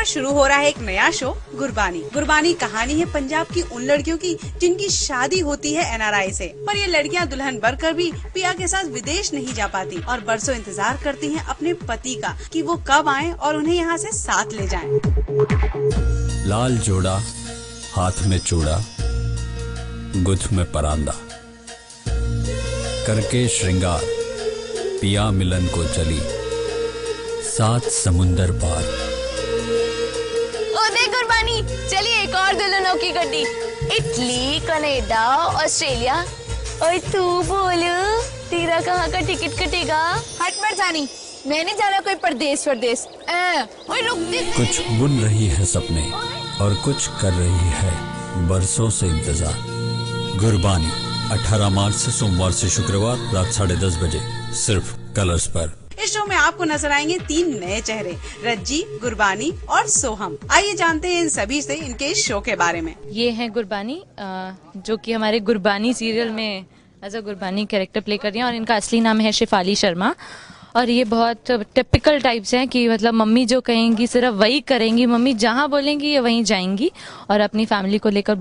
पर शुरू हो रहा है एक नया शो गुरबानी। गुरबानी कहानी है पंजाब की उन लड़कियों की जिनकी शादी होती है एनआरआई से, पर ये लड़कियां दुल्हन बनकर भी पिया के साथ विदेश नहीं जा पाती और बरसों इंतजार करती हैं अपने पति का कि वो कब आएं और उन्हें यहाँ से साथ ले जाएं। लाल जोड़ा, हाथ में चूड़ा, गुथ में परांदा, करके श्रृंगार, पिया मिलन को चली 7 समुंदर पार। ओ दे गुरबानी, चलिए एक और दुल्हनों की गड्डी। Italy, Canada, Australia. ओए तू बोल, तेरा कहाँ का टिकट कटेगा? हट मर जानी, मैंने जाना कोई परदेश। ओए रुक दे। कुछ बुन रही है सपने और कुछ कर रही है बरसों से इंतजार। गुरबानी 18 मार्च से सोमवार से शुक्रवार रात 10:30 बजे सिर्फ कलर्स पर। इस शो में आपको नजर आएंगे 3 नए चेहरे, रज्जी, गुरबानी और सोहम। आइए जानते हैं इन सभी से इनके इस शो के बारे में। ये है गुरबानी, जो कि हमारे गुरबानी सीरियल में as a Gurbani character play कर रही हैं और इनका असली नाम है शेफाली शर्मा। और ये बहुत टिपिकल टाइप्स हैं कि मतलब मम्मी जो कहेंगी सिर्फ वही करेंगी, मम्मी जहाँ बोलेंगी ये वहीं जाएंगी और अपनी फैमिली को लेकर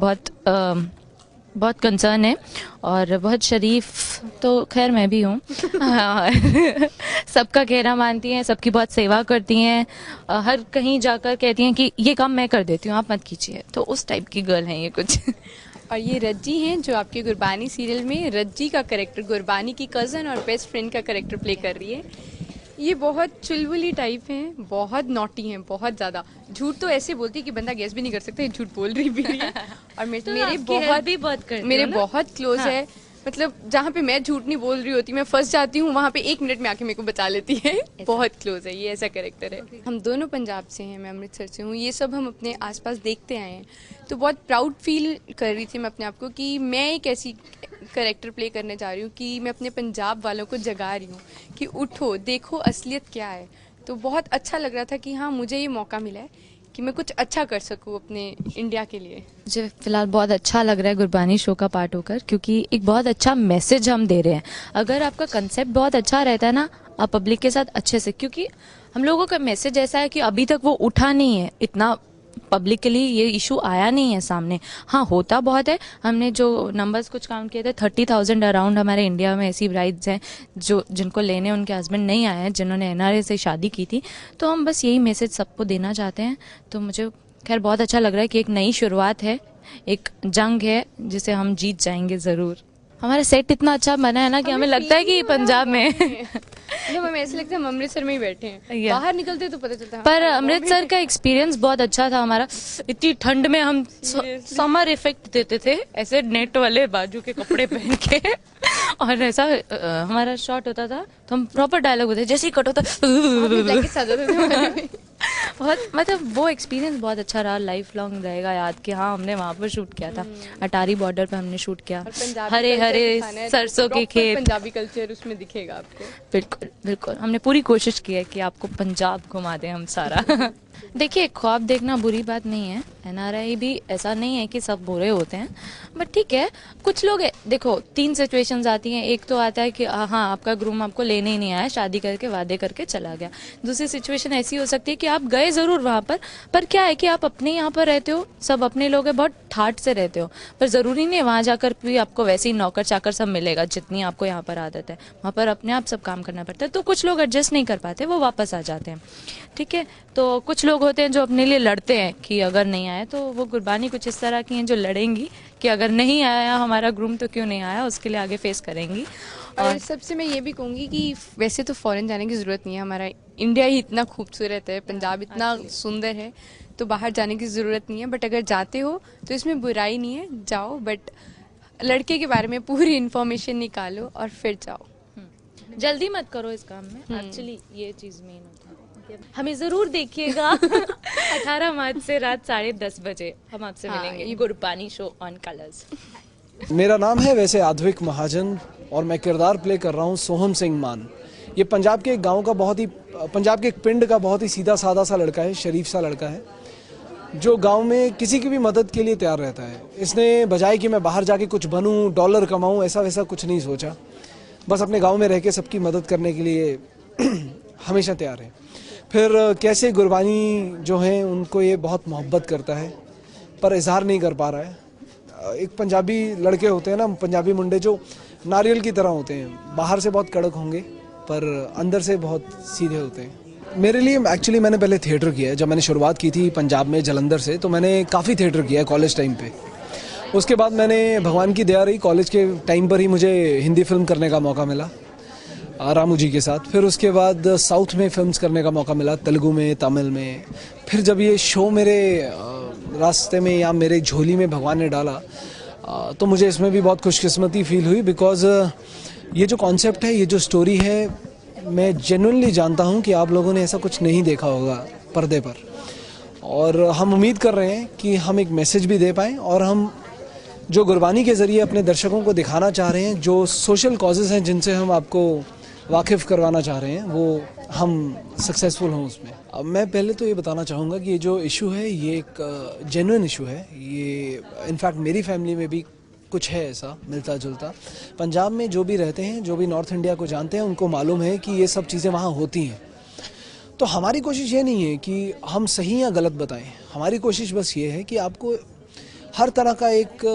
बहुत कंसर्न है और बहुत शरीफ, तो खैर मैं भी हूँ। सबका कहना मानती हैं, सबकी बहुत सेवा करती हैं, हर कहीं जाकर कहती हैं कि ये काम मैं कर देती हूँ, आप मत कीजिए। तो उस टाइप की गर्ल हैं ये कुछ। और ये रज्जी हैं जो आपके गुरबानी सीरियल में रज्जी का कैरेक्टर, गुरबानी की कज़न और बेस्ट फ्रेंड का कैरेक्टर प्ले कर रही है। ये बहुत चुलबुली टाइप हैं, बहुत नॉटी हैं, बहुत ज़्यादा। झूठ तो ऐसे बोलती है कि बंदा गैस भी नहीं कर सकता, ये झूठ बोल रही भी है। और मेरे बहुत क्लोज है, मतलब जहाँ पे मैं झूठ नहीं बोल रही होती, मैं फंस जाती हूँ, वहाँ पे 1 मिनट में आके मेरे को बचा लेती है। बहुत क्लोज है, ये ऐसा कैरेक्टर है। हम दोनों पंजाब से हैं, मैं अमृतसर से हूँ। ये सब हम अपने आसपास देखते आए हैं, तो बहुत प्राउड फील कर रही थी मैं अपने आप को कि मैं एक ऐसी कैरेक्टर प्ले करने जा रही हूँ कि मैं अपने पंजाब वालों को जगा रही हूँ कि उठो, देखो असलियत क्या है। तो बहुत अच्छा लग रहा था कि हाँ, मुझे ये मौका मिला है कि मैं कुछ अच्छा कर सकूं अपने इंडिया के लिए। मुझे फिलहाल बहुत अच्छा लग रहा है गुरबानी शो का पार्ट होकर, क्योंकि एक बहुत अच्छा मैसेज हम दे रहे हैं। अगर आपका कंसेप्ट बहुत अच्छा रहता है ना, आप पब्लिक के साथ अच्छे से, क्योंकि हम लोगों का मैसेज ऐसा है कि अभी तक वो उठा नहीं है, इतना पब्लिकली ये इशू आया नहीं है सामने। हाँ, होता बहुत है। हमने जो नंबर्स कुछ काउंट किए थे, 30,000 अराउंड हमारे इंडिया में ऐसी ब्राइड्स हैं जो जिनको लेने उनके हस्बैंड नहीं आए हैं, जिन्होंने एनआरए से शादी की थी। तो हम बस यही मैसेज सबको देना चाहते हैं। तो मुझे खैर बहुत अच्छा लग रहा है कि एक नई शुरुआत है, एक जंग है जिसे हम जीत जाएंगे ज़रूर। हमारा सेट इतना अच्छा बना है ना कि हमें लगता है कि पंजाब में हमें ऐसे लगता है हम अमृतसर में ही बैठे हैं। बाहर निकलते तो पता चलता है। पर अमृतसर का एक्सपीरियंस बहुत अच्छा था हमारा। इतनी ठंड में हम समर इफेक्ट देते थे, ऐसे नेट वाले बाजू के कपड़े पहन के, और ऐसा हमारा शॉट होता था तो हम प्रॉपर डायलॉग होते, जैसे ही कट होता बहुत, मतलब वो एक्सपीरियंस बहुत अच्छा रहा, लाइफ लॉन्ग रहेगा याद कि हाँ, हमने वहाँ पर शूट किया था। अटारी बॉर्डर पे हमने शूट किया, हरे हरे सरसों के खेत, पंजाबी कल्चर उसमें दिखेगा आपको। बिल्कुल बिल्कुल, हमने पूरी कोशिश की है कि आपको पंजाब घुमा दें हम सारा। देखिए, ख्वाब देखना बुरी बात नहीं है, एनआरआई भी ऐसा नहीं है कि सब बुरे होते हैं, बट ठीक है, कुछ लोग देखो 3 सिचुएशंस आती हैं। एक तो आता है कि हाँ, आपका ग्रूम आपको लेने ही नहीं आया, शादी करके वादे करके चला गया। दूसरी सिचुएशन ऐसी हो सकती है कि आप गए ज़रूर वहाँ पर क्या है कि आप अपने यहाँ पर रहते हो, सब अपने लोग हैं, बहुत ठाठ से रहते हो, पर ज़रूरी नहीं है वहाँ जाकर भी आपको वैसे ही नौकर चाकर सब मिलेगा जितनी आपको यहाँ पर आदत है। वहाँ पर अपने आप सब काम करना पड़ता है। तो कुछ लोग एडजस्ट नहीं कर पाते, वो वापस आ जाते हैं, ठीक है। तो कुछ लोग होते हैं जो अपने लिए लड़ते हैं कि अगर नहीं आए, तो वो गुरबानी कुछ इस तरह की हैं जो लड़ेंगी कि अगर नहीं आया हमारा ग्रूम तो क्यों नहीं आया, उसके लिए आगे फेस करेंगी। और सबसे मैं ये भी कहूँगी कि वैसे तो फॉरेन जाने की ज़रूरत नहीं है, हमारा इंडिया ही इतना खूबसूरत है, पंजाब इतना सुंदर है, तो बाहर जाने की ज़रूरत नहीं है। बट अगर जाते हो तो इसमें बुराई नहीं है, जाओ, बट लड़के के बारे में पूरी इन्फॉर्मेशन निकालो और फिर जाओ। जल्दी मत करो इस काम में, एक्चुअली ये चीज़ मेन होता है। हमें ज़रूर देखिएगा 18 मार्च से रात 10:30 बजे हम आपसे मिलेंगे, गुरबानी शो ऑन कलर्स। मेरा नाम है वैसे आध्विक महाजन और मैं किरदार प्ले कर रहा हूँ सोहम सिंह मान। ये पंजाब के एक गाँव का पंजाब के एक पिंड का बहुत ही सीधा साधा सा लड़का है, शरीफ सा लड़का है, जो गांव में किसी की भी मदद के लिए तैयार रहता है। इसने बजाय कि मैं बाहर जाके कुछ बनूं, डॉलर कमाऊं, ऐसा वैसा कुछ नहीं सोचा, बस अपने गांव में रह के सबकी मदद करने के लिए हमेशा तैयार है। फिर कैसे गुरबानी जो है उनको ये बहुत मोहब्बत करता है पर इजहार नहीं कर पा रहा है। एक पंजाबी लड़के होते हैं ना, पंजाबी मुंडे, जो नारियल की तरह होते हैं, बाहर से बहुत कड़क होंगे पर अंदर से बहुत सीधे होते हैं। मेरे लिए एक्चुअली मैंने पहले थिएटर किया है। जब मैंने शुरुआत की थी पंजाब में जलंधर से, तो मैंने काफ़ी थिएटर किया है कॉलेज टाइम पे। उसके बाद मैंने, भगवान की दया रही, कॉलेज के टाइम पर ही मुझे हिंदी फिल्म करने का मौका मिला रामू जी के साथ। फिर उसके बाद साउथ में फिल्म्स करने का मौका मिला, तेलुगु में, तमिल में। फिर जब ये शो मेरे रास्ते में या मेरे झोली में भगवान ने डाला तो मुझे इसमें भी बहुत खुशकिस्मती फील हुई, बिकॉज़ ये जो कॉन्सेप्ट है, ये जो स्टोरी है, मैं जेन्युइनली जानता हूँ कि आप लोगों ने ऐसा कुछ नहीं देखा होगा पर्दे पर। और हम उम्मीद कर रहे हैं कि हम एक मैसेज भी दे पाएँ और हम जो गुरबानी के ज़रिए अपने दर्शकों को दिखाना चाह रहे हैं, जो सोशल कॉजेज़ हैं जिनसे हम आपको वाकिफ़ करवाना चाह रहे हैं, वो हम सक्सेसफुल हों उसमें। अब मैं पहले तो ये बताना चाहूँगा कि ये जो इशू है ये एक जेन्युइन इशू है। ये इनफैक्ट मेरी फैमिली में भी कुछ है ऐसा मिलता जुलता। पंजाब में जो भी रहते हैं, जो भी नॉर्थ इंडिया को जानते हैं, उनको मालूम है कि ये सब चीज़ें वहाँ होती हैं। तो हमारी कोशिश ये नहीं है कि हम सही या गलत बताएं। हमारी कोशिश बस ये है कि आपको हर तरह का एक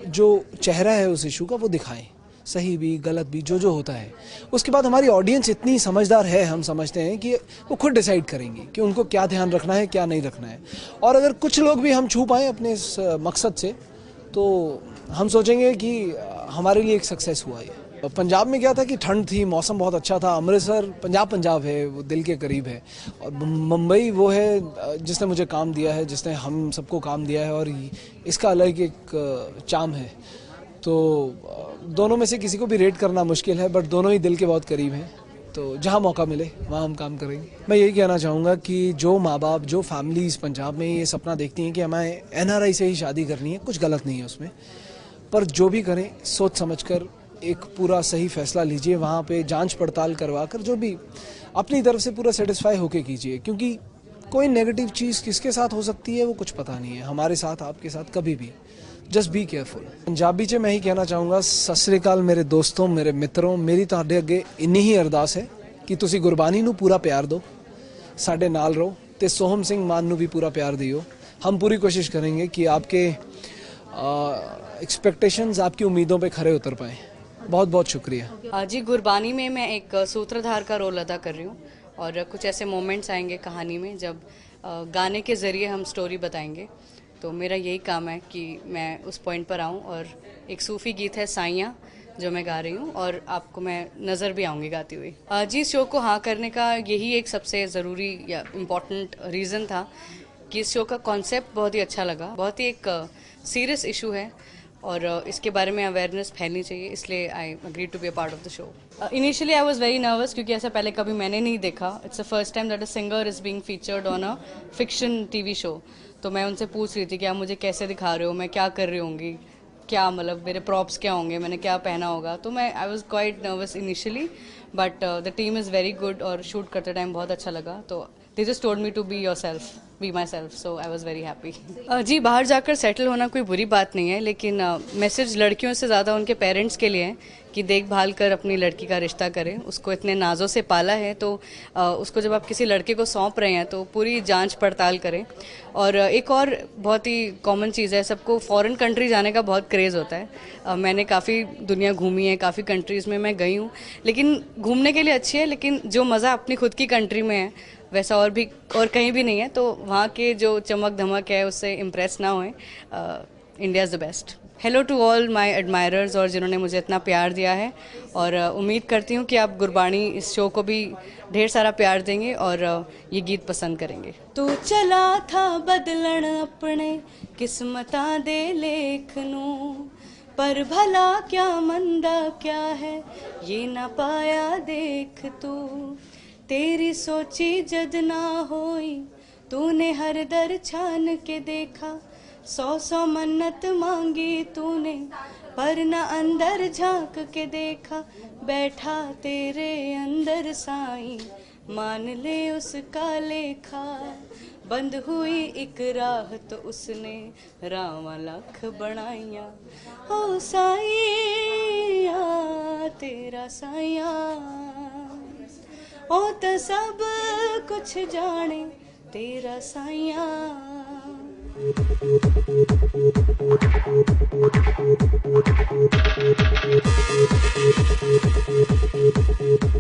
जो चेहरा है उस इशू का वो दिखाएं, सही भी गलत भी जो होता है। उसके बाद हमारी ऑडियंस इतनी समझदार है, हम समझते हैं कि वो खुद डिसाइड करेंगे कि उनको क्या ध्यान रखना है, क्या नहीं रखना है। और अगर कुछ लोग भी हम छू पाएँ अपने इस मकसद से, तो हम सोचेंगे कि हमारे लिए एक सक्सेस हुआ ये। पंजाब में क्या था कि ठंड थी, मौसम बहुत अच्छा था। अमृतसर पंजाब है, वो दिल के करीब है। और मुंबई वो है जिसने मुझे काम दिया है, जिसने हम सबको काम दिया है, और इसका अलग एक चाम है। तो दोनों में से किसी को भी रेट करना मुश्किल है, बट दोनों ही दिल के बहुत करीब हैं। तो जहाँ मौका मिले वहाँ हम काम करेंगे। मैं यही कहना चाहूँगा कि जो माँ बाप, जो फैमिलीज़ पंजाब में ये सपना देखती हैं कि हमें NRI से ही शादी करनी है, कुछ गलत नहीं है उसमें, पर जो भी करें सोच समझकर एक पूरा सही फैसला लीजिए। वहाँ पे जांच पड़ताल करवा कर जो भी अपनी तरफ से पूरा सेटिस्फाई होके कीजिए, क्योंकि कोई नेगेटिव चीज़ किसके साथ हो सकती है वो कुछ पता नहीं है। हमारे साथ, आपके साथ कभी भी। Just be careful. पंजाबी च मैं ही कहना चाहूँगा, सत श्री अकाल मेरे दोस्तों, मेरे मित्रों। मेरी ਤੁਹਾਡੇ ਅੱਗੇ ਇੰਨੀ ਹੀ ਅਰਦਾਸ ਹੈ ਕਿ ਤੁਸੀਂ ਗੁਰਬਾਣੀ ਨੂੰ पूरा प्यार दो, ਸਾਡੇ ਨਾਲ ਰਹੋ ਤੇ सोहम सिंह मान ਨੂੰ भी पूरा प्यार दियो। हम पूरी कोशिश करेंगे कि आपके एक्सपेक्टेशंस, आपकी उम्मीदों पे खरे उतर पाएँ। बहुत बहुत शुक्रिया जी। गुरबानी में मैं एक सूत्रधार का रोल अदा कर रही हूँ और कुछ ऐसे मोमेंट्स आएंगे कहानी में जब गाने के ज़रिए हम स्टोरी बताएंगे। तो मेरा यही काम है कि मैं उस पॉइंट पर आऊँ। और एक सूफ़ी गीत है साइयाँ जो मैं गा रही हूँ और आपको मैं नज़र भी आऊँगी गाती हुई। जी, इस शो को हाँ करने का यही एक सबसे ज़रूरी या इम्पॉर्टेंट रीज़न था कि इस शो का कॉन्सेप्ट बहुत ही अच्छा लगा। बहुत ही एक सीरियस इशू है और इसके बारे में अवेयरनेस फैलनी चाहिए, इसलिए I agree to be a part of the show. Initially I was very nervous क्योंकि ऐसा पहले कभी मैंने नहीं देखा। It's the first time that a singer is being featured on a fiction TV show. तो मैं उनसे पूछ रही थी कि आप मुझे कैसे दिखा रहे हो, मैं क्या कर रही होंगी, क्या मतलब मेरे प्रॉप्स क्या होंगे, मैंने क्या पहना होगा। तो मैं I was quite nervous initially, but the team is very good और शूट करते टाइम बहुत अच्छा लगा। तो they just told me to be be myself, so I was very happy. जी, बाहर जाकर सेटल होना कोई बुरी बात नहीं है, लेकिन मैसेज लड़कियों से ज़्यादा उनके पेरेंट्स के लिए है कि देखभाल कर अपनी लड़की का रिश्ता करें। उसको इतने नाज़ों से पाला है, तो उसको जब आप किसी लड़के को सौंप रहे हैं तो पूरी जांच पड़ताल करें। और एक और बहुत ही कॉमन चीज़ है, सबको फॉरेन कंट्री जाने का बहुत क्रेज़ होता है। मैंने काफ़ी दुनिया घूमी है, काफ़ी कंट्रीज़ में मैं गई हूँ, लेकिन घूमने के लिए अच्छी है, लेकिन जो मज़ा अपनी खुद की कंट्री में है वैसा और कहीं भी नहीं है। तो वहाँ के जो चमक धमक है उससे इम्प्रेस ना होएं। India is the best. Hello to all my admirers और जिन्होंने मुझे इतना प्यार दिया है, और उम्मीद करती हूँ कि आप गुरबानी इस शो को भी ढेर सारा प्यार देंगे और ये गीत पसंद करेंगे। तो चला था बदलन अपने किस्मतां दे लेख नूं, पर भला क्या मंदा क्या है ये ना पाया देख तू। तेरी सोची जद ना होई तूने हर दर छान के देखा, 100 मन्नत मांगी तूने पर न अंदर झांक के देखा। बैठा तेरे अंदर साईं मान ले उसका लेखा, बंद हुई एक राह तो उसने रामा लाख बनाइया। ओ साईया तेरा साईया, ओ तो सब कुछ जाने तेरा साइया।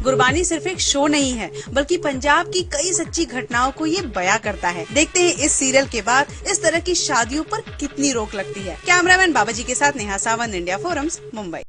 गुरबानी सिर्फ एक शो नहीं है, बल्कि पंजाब की कई सच्ची घटनाओं को ये बयां करता है। देखते हैं इस सीरियल के बाद इस तरह की शादियों पर कितनी रोक लगती है। कैमरामैन बाबाजी के साथ नेहा सावंत, इंडिया फोरम्स, मुंबई।